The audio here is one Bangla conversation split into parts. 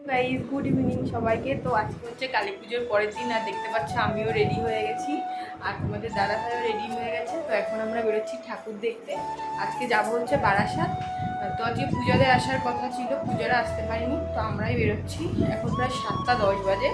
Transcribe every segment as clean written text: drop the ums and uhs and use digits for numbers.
গাইস গুড ইভিনিং সবাইকে। তো আজকে হচ্ছে কালী পুজোর পরের দিন, আর দেখতে পাচ্ছ আমিও রেডি হয়ে গেছি আর তোমাদের দাদা ভাইও রেডি হয়ে গেছে। তো এখন আমরা বেরোচ্ছি ঠাকুর দেখতে। আজকে যাব হচ্ছে বারাসাত। তো আজকে পূজাদের আসার কথা ছিল, পূজারা আসতে পারিনি, তো আমরাই বেরোচ্ছি। এখন প্রায় 7টা 10 বাজে।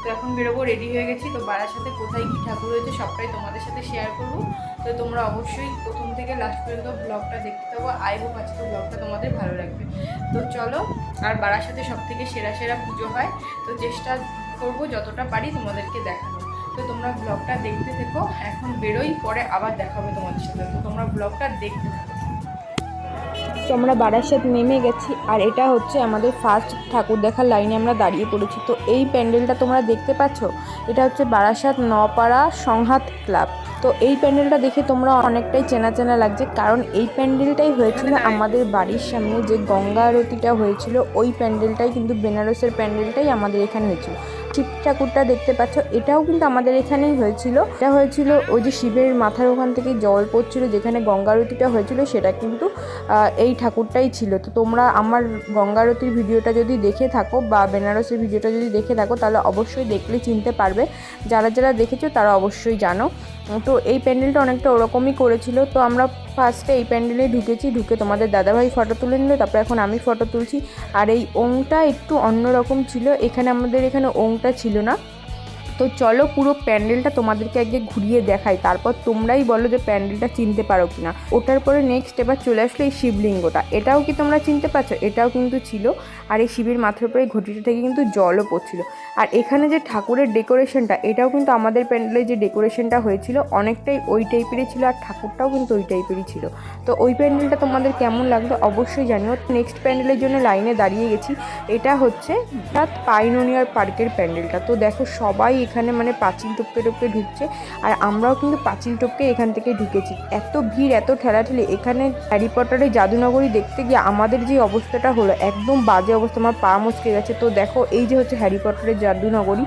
তো এখন বেরোবো, রেডি হয়ে গেছি। তো বারাসাতে কোথায় কী ঠাকুর হয়েছে সবটাই তোমাদের সাথে শেয়ার করবো। তো তোমরা অবশ্যই প্রথম থেকে লাস্ট পর্যন্ত ব্লগটা দেখতে থাকো। আই হোপ আজকে ব্লগটা তোমাদের ভালো লাগবে। তো চলো। আর বারাসাতে সব থেকে সেরা সেরা পুজো হয়, তো চেষ্টা করবো যতটা পারি তোমাদেরকে দেখানো। তো তোমরা ব্লগটা দেখতে থেকো। এখন বেরোই, পরে আবার দেখাবো তোমাদের সাথে। তো তোমরা ব্লগটা দেখতে থাকো। তো আমরা বারাসাত নেমে গেছি, আর এটা হচ্ছে আমাদের ফার্স্ট ঠাকুর দেখার লাইনে আমরা দাঁড়িয়ে পড়েছি। তো এই প্যান্ডেলটা তোমরা দেখতে পাচ্ছ, এটা হচ্ছে বারাসাত নপাড়া সংহাত ক্লাব। তো এই প্যান্ডেলটা দেখে তোমরা অনেকটাই চেনা চেনা লাগছে, কারণ এই প্যান্ডেলটাই হয়েছিল আমাদের বাড়ির সামনে যে গঙ্গা আরতিটা হয়েছিল, ওই প্যান্ডেলটাই কিন্তু বেনারসের প্যান্ডেলটাই আমাদের এখানে হয়েছিল। শিব ঠাকুরটা দেখতে পাচ্ছ, এটাও কিন্তু আমাদের এখানেই হয়েছিল। এটা হয়েছিল ওই যে শিবের মাথার ওখান থেকে জল পড়ছিল, যেখানে গঙ্গা আরতিটা হয়েছিল, সেটা কিন্তু এই ঠাকুরটাই ছিল। তো তোমরা আমার গঙ্গা আরতির ভিডিওটা যদি দেখে থাকো বা বেনারসের ভিডিওটা যদি দেখে থাকো, তাহলে অবশ্যই দেখলে চিনতে পারবে। যারা যারা দেখেছো তারা অবশ্যই জানো। তো এই প্যান্ডেলটা অনেকটা ওরকমই করেছিল। তো আমরা ফার্স্টে এই প্যান্ডেলে ঢুকেছি, ঢুকে তোমাদের দাদাভাই ফটো তুলে নিল, তারপরে এখন আমি ফটো তুলছি। আর এই ওংটা একটু অন্যরকম ছিল, আমাদের এখানে ওংটা ছিল না। তো চলো পুরো প্যান্ডেলটা তোমাদেরকে আগে ঘুরিয়ে দেখাই, তারপর তোমরাই বলো যে প্যান্ডেলটা চিনতে পারো কিনা। ওটার পরে নেক্সট এবার চলে আসলো এই শিবলিঙ্গটা। এটাও কি তোমরা চিনতে পারছো? এটাও কিন্তু ছিল। আর এই শিবের মাথার উপরে ঘটিটা থেকে কিন্তু জলও পড়ছিল। আর এখানে যে ঠাকুরের ডেকোরেশনটা, এটাও কিন্তু আমাদের প্যান্ডেলে যে ডেকোরেশনটা হয়েছিল অনেকটাই ওই টাইপেরই ছিল, আর ঠাকুরটাও কিন্তু ওই টাইপেরই ছিল। তো ওই প্যান্ডেলটা তোমাদের কেমন লাগলো অবশ্যই জানিও। নেক্সট প্যান্ডেলের জন্য লাইনে দাঁড়িয়ে গেছি। এটা হচ্ছে পাইওনিয়ার পার্কের প্যান্ডেলটা। তো দেখো সবাই এখানে মানে পাঁচিল টপকে টপকে ঢুকছে, আর আমরাও কিন্তু পাঁচিল টপকে এখান থেকে ঢুকেছি। এত ভিড়, এত ঠেলাঠেলি। এখানে হ্যারি পটারের জাদুনগরী দেখতে গিয়ে আমাদের যে অবস্থাটা হলো, একদম বাজে অবস্থা, আমার পা মুচকে গেছে। তো দেখো এই যে হচ্ছে হ্যারি পটারের জাদুনগরী।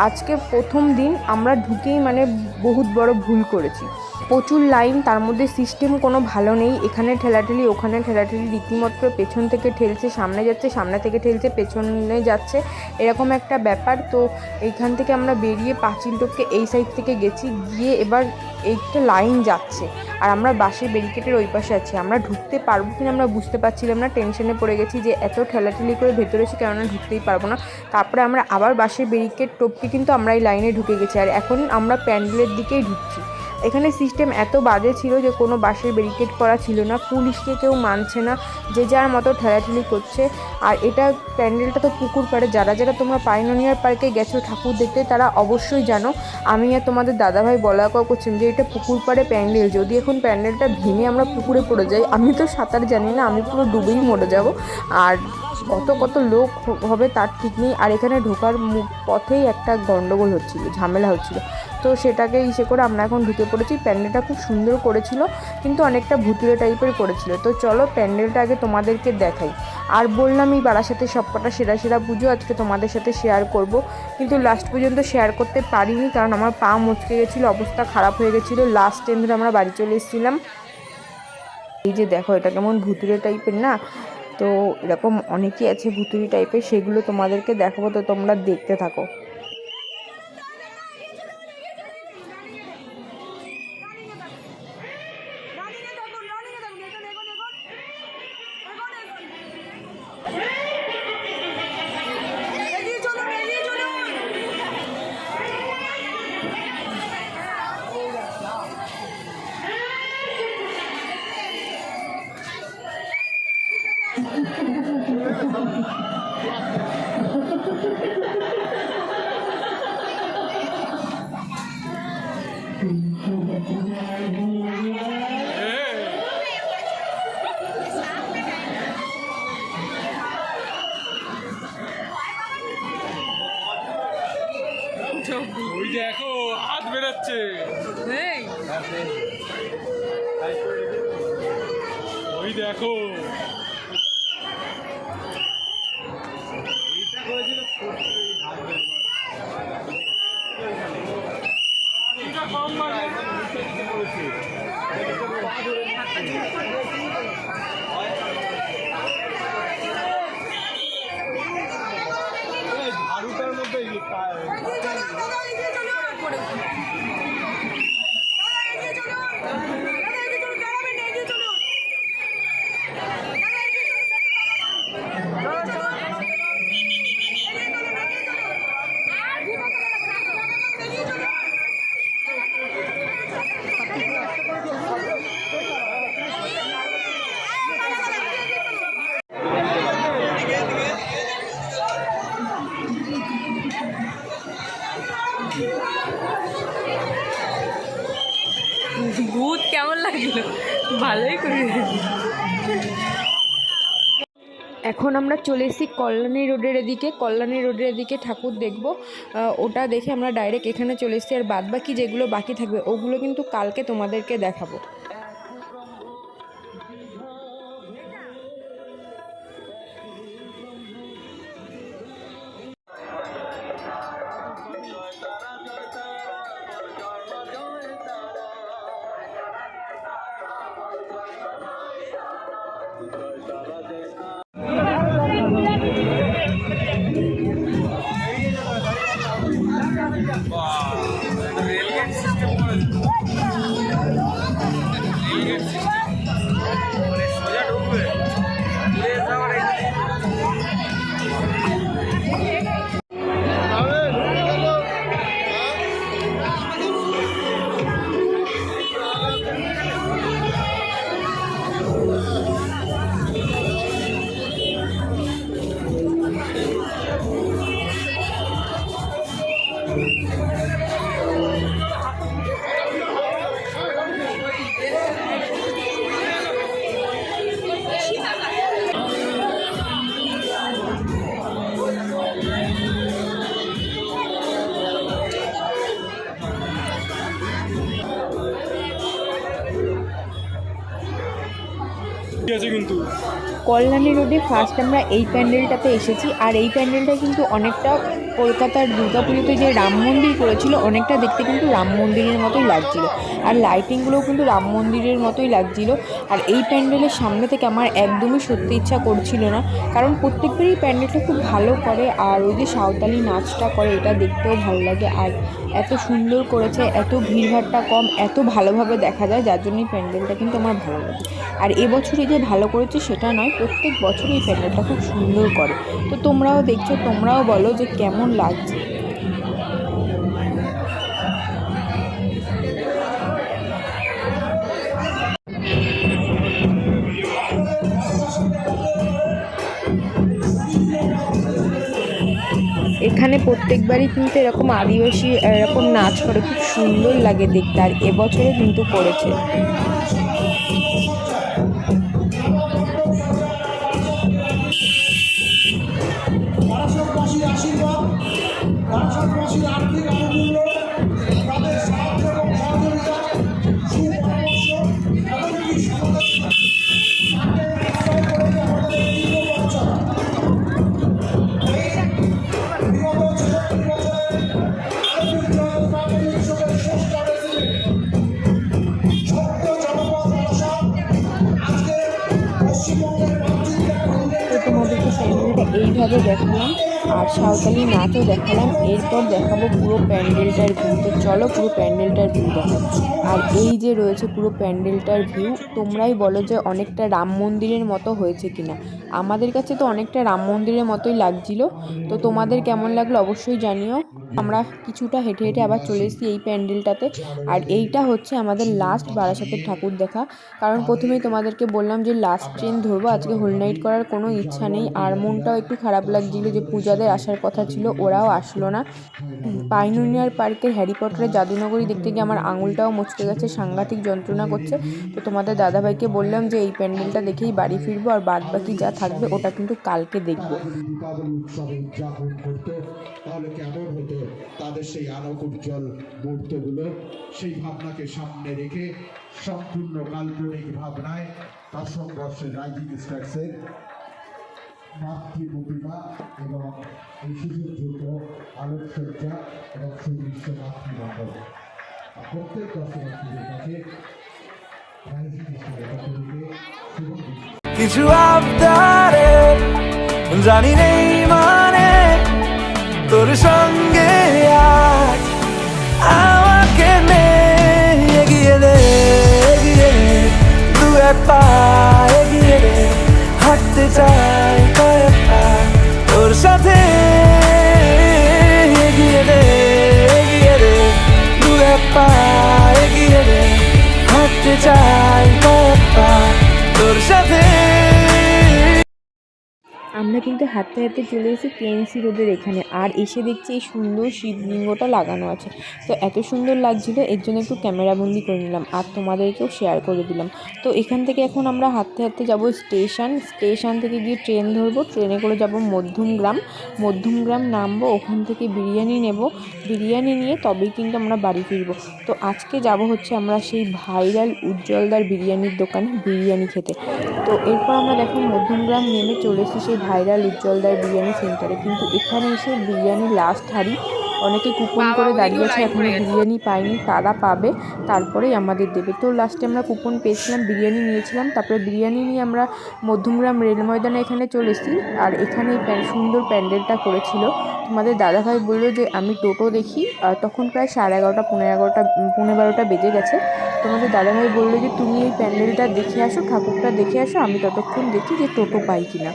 আজকে প্রথম দিন আমরা ঢুকেই মানে বহুত বড় ভুল করেছি। প্রচুর লাইন, তার মধ্যে সিস্টেম কোনো ভালো নেই। এখানে ঠেলাঠেলি, ওখানে ঠেলাঠেলি, রীতিমতো পেছন থেকে ঠেলছে, সামনে যাচ্ছে, সামনে থেকে ঠেলছে, পেছনে যাচ্ছে, এরকম একটা ব্যাপার। তো এইখান থেকে আমরা বেরিয়ে পাঁচিল টপকে এই সাইড থেকে গেছি, গিয়ে এবার এইটা লাইন যাচ্ছে, আর আমরা বাসের ব্যারিকেডের ওই পাশে আছি। আমরা ঢুকতে পারবো কিনা আমরা বুঝতে পারছিলাম না, টেনশনে পড়ে গেছি যে এত ঠেলাঠেলি করে ভেতরে এসে কেননা ঢুকতেই পারবো না। তারপরে আমরা আবার বাসের ব্যারিকেড টপকে কিন্তু আমরা এই লাইনে ঢুকে গেছি, আর এখন আমরা প্যান্ডেলের দিকেই ঢুকছি। এখানে সিস্টেম এত বাজে ছিল যে কোনো বাসের ব্যারিকেড করা ছিল না, পুলিশকে কেউ মানছে না, যে যার মতো ঠেলাঠেলি করছে। আর এটা প্যান্ডেলটা তো পুকুর পাড়ে। যারা যারা তোমরা পাইওনিয়ার পার্কে গেছো ঠাকুর দেখতে, তারা অবশ্যই জানো। আমি আর তোমাদের দাদাভাই বলা কওয়া করছেন যে এটা পুকুর পাড়ে প্যান্ডেল, যদি এখন প্যান্ডেলটা ভেঙে আমরা পুকুরে পড়ে যাই, আমি তো সাঁতার জানি না, আমি পুরো ডুবেই মরে যাব। আর কত কত লোক হবে তার ঠিক নেই। আর এখানে ঢোকার পথেই একটা গন্ডগোল হচ্ছিল, ঝামেলা হচ্ছিল। তো সেটাকে ইসে করে আমরা এখন ঢুকে পড়েছি। প্যান্ডেলটা খুব সুন্দর করেছিল, কিন্তু অনেকটা ভুতুড়ে টাইপের করেছিল। তো চলো প্যান্ডেলটা আগে তোমাদেরকে দেখাই। আর বললাম এই বারাসাতে সবকটা সেরা সেরা পুজো আজকে তোমাদের সাথে শেয়ার করব, কিন্তু লাস্ট পর্যন্ত শেয়ার করতে পারিনি, কারণ আমার পা মুচকে গেছিলো, অবস্থা খারাপ হয়ে গেছিলো। লাস্ট ট্রেন ধরে আমরা বাড়ি চলে এসেছিলাম। এই যে দেখো এটা কেমন ভুতুড়ে টাইপের না, তো এরকম অনেকেই আছে ভুতুড়ি টাইপের, সেগুলো তোমাদেরকে দেখাবো, তো তোমরা দেখতে থাকো। ওই দেখো হাত বেরোচ্ছে, ওই দেখো ভূত কেমন লাগলো? ভালোই করে। এখন আমরা চলে এসেছি কল্যাণী রোডের এদিকে ঠাকুর দেখব। ওটা দেখে আমরা ডাইরেক্ট এখানে চলে এসেছি। আর বাদবাকি যেগুলো বাকি থাকবে ওগুলো কিন্তু কালকে তোমাদেরকে দেখাবো। আছে কিন্তু কল্যাণী রোডে ফার্স্ট আমরা এই প্যান্ডেলটাতে এসেছি। আর এই প্যান্ডেলটা কিন্তু অনেকটা কলকাতার দুর্গাপুজোতে যে রাম মন্দির করেছিল অনেকটা দেখতে কিন্তু রাম মন্দিরের মতোই লাগছিল। আর লাইটিংগুলোও কিন্তু রাম মন্দিরের মতোই লাগছিল। আর এই প্যান্ডেলের সামনে থেকে আমার একদমই সত্যি ইচ্ছা করছিল না, কারণ প্রত্যেকবারই প্যান্ডেলটা খুব ভালো করে। আর ওই যে সাঁওতালি নাচটা করে এটা দেখতেও ভালো লাগে। আর এত সুন্দর করেছে, এত ভিড়ভাড়টা কম, এত ভালোভাবে দেখা যায়, যার জন্যই প্যান্ডেলটা কিন্তু আমার ভালো লাগে। আর এবছরে যে ভালো করেছে সেটা নয়, প্রত্যেক বছরই এই প্যান্ডেলটা খুব সুন্দর করে। তো তোমরাও দেখছো, তোমরাও বলো যে কেমন লাগছে। এখানে প্রত্যেকবারই কিন্তু এরকম আদিবাসী এরকম নাচ করে, খুব সুন্দর লাগে দেখতে। আর এবছরে কিন্তু করেছে। তোমাদেরকে প্যান্ডেলটা এইভাবে দেখালাম আর সাঁওতালি নাচও দেখালাম। এরপর দেখাবো পুরো প্যান্ডেলটার ভিউ। তো চলো পুরো প্যান্ডেলটার ভিউ দেখাবো। আর এই যে রয়েছে পুরো প্যান্ডেলটার ভিউ, তোমরাই বলো যে অনেকটা রাম মন্দিরের মতো হয়েছে কিনা। আমাদের কাছে তো অনেকটা রাম মন্দিরের মতোই লাগছিল। তো তোমাদের কেমন লাগলো অবশ্যই জানিও। আমরা কিছুটা হেঁটে হেঁটে আবার চলে এসেছি এই প্যান্ডেলটাতে। আর এইটা হচ্ছে আমাদের লাস্ট বারাসাতের ঠাকুর দেখা, কারণ প্রথমেই তোমাদেরকে বললাম যে লাস্ট ট্রেন ধরবো, আজকে হোল নাইট করার কোনো ইচ্ছা নেই। আর মনটাও একটু খারাপ লাগছিল যে পূজাদের আসার কথা ছিল, ওরাও আসলো না। পাইওনিয়ার পার্কের হ্যারি পটারের জাদুনগরী দেখতে গিয়ে আমার আঙুলটাও মচকে গেছে, সাংঘাতিক যন্ত্রণা করছে। তো তোমাদের দাদাভাইকে বললাম যে এই প্যান্ডেলটা দেখেই বাড়ি ফিরবো, আর বাদ বাকি যা থাকবে ওটা কিন্তু কালকে দেখবো। দীপাবলি উৎসবে উদযাপন করতো তাহলে কেমন হতো তাদের সেই আলোক উজ্জ্বল মুহূর্তগুলো। সেই ভাবনাকে সামনে রেখে সম্পূর্ণ কাল্পনিক ভাবনায় 10ম বর্ষের রাইজিং স্টার্সের মাতৃপ্রতিমা এবং এই সুযোগযুক্ত আলোকসজ্জা এবং সুদৃশ্য মাতৃমণ্ডল প্রত্যেক দর্শনার্থীদের কাছে রাইজিং স্টারের পক্ষ থেকে শুভ কিছু আবদারে জানি নেই মানে তোর সঙ্গে আজ আমাকে নে এগিয়ে দে দু এক পা এগিয়ে দে, হাঁটতে চাই কয়েক পা তোর সাথে এগিয়ে দে দু এক পা এগিয়ে দে, হাঁটতে চাই কয়েক পা তোর সাথে। আমরা কিন্তু হাঁটতে হাঁটতে চলে এসেছি কেএনসি রোডের এখানে, আর এসে দেখছি এই সুন্দর শিবলিঙ্গটা লাগানো আছে। তো এত সুন্দর লাগছিল, এর জন্য একটু ক্যামেরাবন্দি করে নিলাম আর তোমাদেরকেও শেয়ার করে দিলাম। তো এখান থেকে এখন আমরা হাঁটতে হাঁটতে যাব স্টেশন থেকে গিয়ে ট্রেন ধরবো, ট্রেনে করে যাব মধ্যমগ্রাম নামবো, ওখান থেকে বিরিয়ানি নেব, বিরিয়ানি নিয়ে তবেই কিন্তু আমরা বাড়ি ফিরবো। তো আজকে যাব হচ্ছে আমরা সেই ভাইরাল উজ্জ্বলদার বিরিয়ানির দোকানে বিরিয়ানি খেতে। তো এরপর আমরা দেখো মধ্যমগ্রাম নেমে চলে এসেছি সেই ভাইরাল উজ্জ্বলদার বিরিয়ানি সেন্টারে। কিন্তু এখানে এসে বিরিয়ানি লাস্ট হাঁড়ি, অনেকে কুপন করে দাঁড়িয়ে আছে, এখনও বিরিয়ানি পায়নি, তারা পাবে, তারপরেই আমাদের দেবে। তো লাস্টে আমরা কুপন পেয়েছিলাম, বিরিয়ানি নিয়েছিলাম, তারপরে বিরিয়ানি নিয়ে আমরা মধ্যমগ্রাম রেল ময়দানে এখানে চলে এসেছি। আর এখানে এই সুন্দর প্যান্ডেলটা করেছিল তোমাদের দাদাভাই, বললো যে আমি টোটো দেখি, আর তখন প্রায় 11:30 পৌনে 12টা বেজে গেছে। তোমাদের দাদাভাই বললো যে তুমি এই প্যান্ডেলটা দেখে আসো, ঠাকুরটা দেখে আসো, আমি ততক্ষণ দেখি যে টোটো পাই কিনা।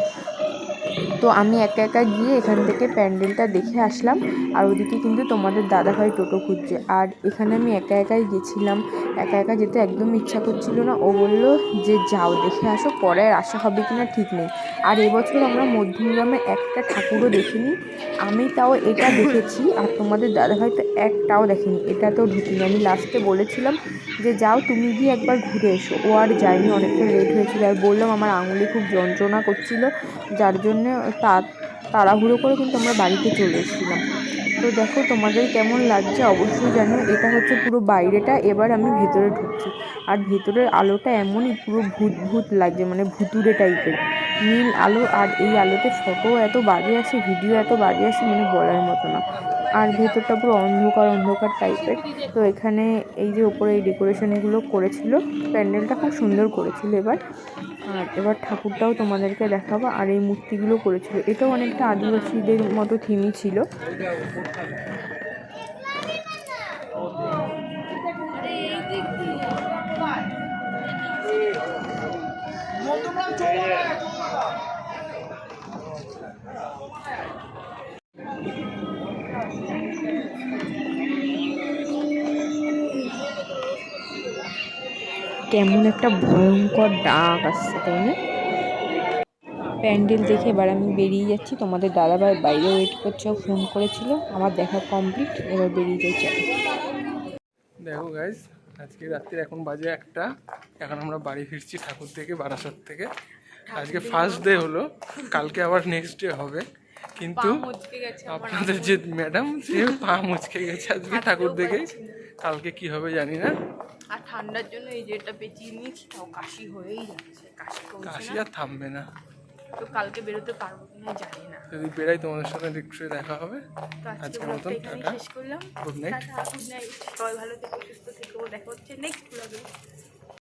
তো আমি একা একা গিয়ে এখান থেকে প্যান্ডেলটা দেখে আসলাম, আর ওদিকে কিন্তু তোমাদের দাদাভাই টোটো খুঁজছে। আর এখানে আমি একা একাই গেছিলাম, একা একা যেতে একদম ইচ্ছা করছিল না। ও বললো যে যাও দেখে আসো, পরে আর আসা হবে কিনা ঠিক নেই। আর এবছর আমরা মধ্যমগ্রামে একটা ঠাকুরও দেখিনি, আমি তাও এটা দেখেছি, আর তোমাদের দাদাভাই তো একটাও দেখেনি, এটাতেও ঢুকিনি। আমি লাস্টে বলেছিলাম যে যাও তুমি গিয়ে একবার ঘুরে এসো, ও আর যায়নি, অনেকটা লেট হয়েছিল। আর বললাম আমার আঙুলে খুব যন্ত্রণা করছিল, যার জন্যে তাড়াহুড়ো করে কিন্তু আমরা বাড়িতে চলে এসেছিলাম। তো দেখো তোমাদের কেমন লাগছে অবশ্যই জানিও। এটা হচ্ছে পুরো বাইরেটা, এবার আমি ভেতরে ঢুকছি, আর ভেতরের আলোটা এমনই পুরো ভূত লাগছে, মানে ভুতুড়ে টাইপের নীল আলো। আর এই আলোতে ফটো এত বাজে আসে, ভিডিও এত বাজে আসে, মানে বলার মতো না। আর ভেতরটা পুরো অন্ধকার টাইপের। তো এখানে এই যে উপরে এই ডেকোরেশনগুলো করেছিল, প্যান্ডেলটা খুব সুন্দর করেছিল এবার ঠাকুরটাও তোমাদেরকে দেখাবো। আর এই মূর্তিগুলো করেছিল, এটাও অনেকটা আদিবাসীদের মতো থিমই ছিল। কেমন একটা ভয়ঙ্কর ডাক আসছে, তাই না? প্যান্ডেল দেখে এবার আমি বেরিয়ে যাচ্ছি, তোমাদের দাদাভাই বাইরে ওয়েট করছে, ফোন করেছিল, আমার দেখা কমপ্লিট, এবার বেরিয়ে যাচ্ছি। দেখো গাইজ, আজকে রাত্রির এখন বাজে 1টা, এখন আমরা বাড়ি ফিরছি ঠাকুর থেকে, বারাসাত থেকে। আজকে ফার্স্ট ডে হলো, কালকে আবার নেক্সট ডে হবে, কিন্তু আপনাদের যে ম্যাডাম, সে পা মুচকে গেছে আজকে ঠাকুর দেখে। কালকে কি হবে জানি না। আর ঠান্ডার জন্য এই যেটা পেঁচিয়ে নিয়েছি, তাও কাশি হয়েই যাচ্ছে, কাশি আর থামবে না। তো কালকে বেরোতে পারবো কিনা জানি না, যদি বেরাই তোমাদের সাথে নিশ্চয়ই দেখা হবে। তো আজকের মতন টাটা, শেষ করলাম। Good night. গুড নাইট, সবাই ভালো থেকো, সুস্থ থেকো, দেখা হচ্ছে নেক্সট ব্লগে।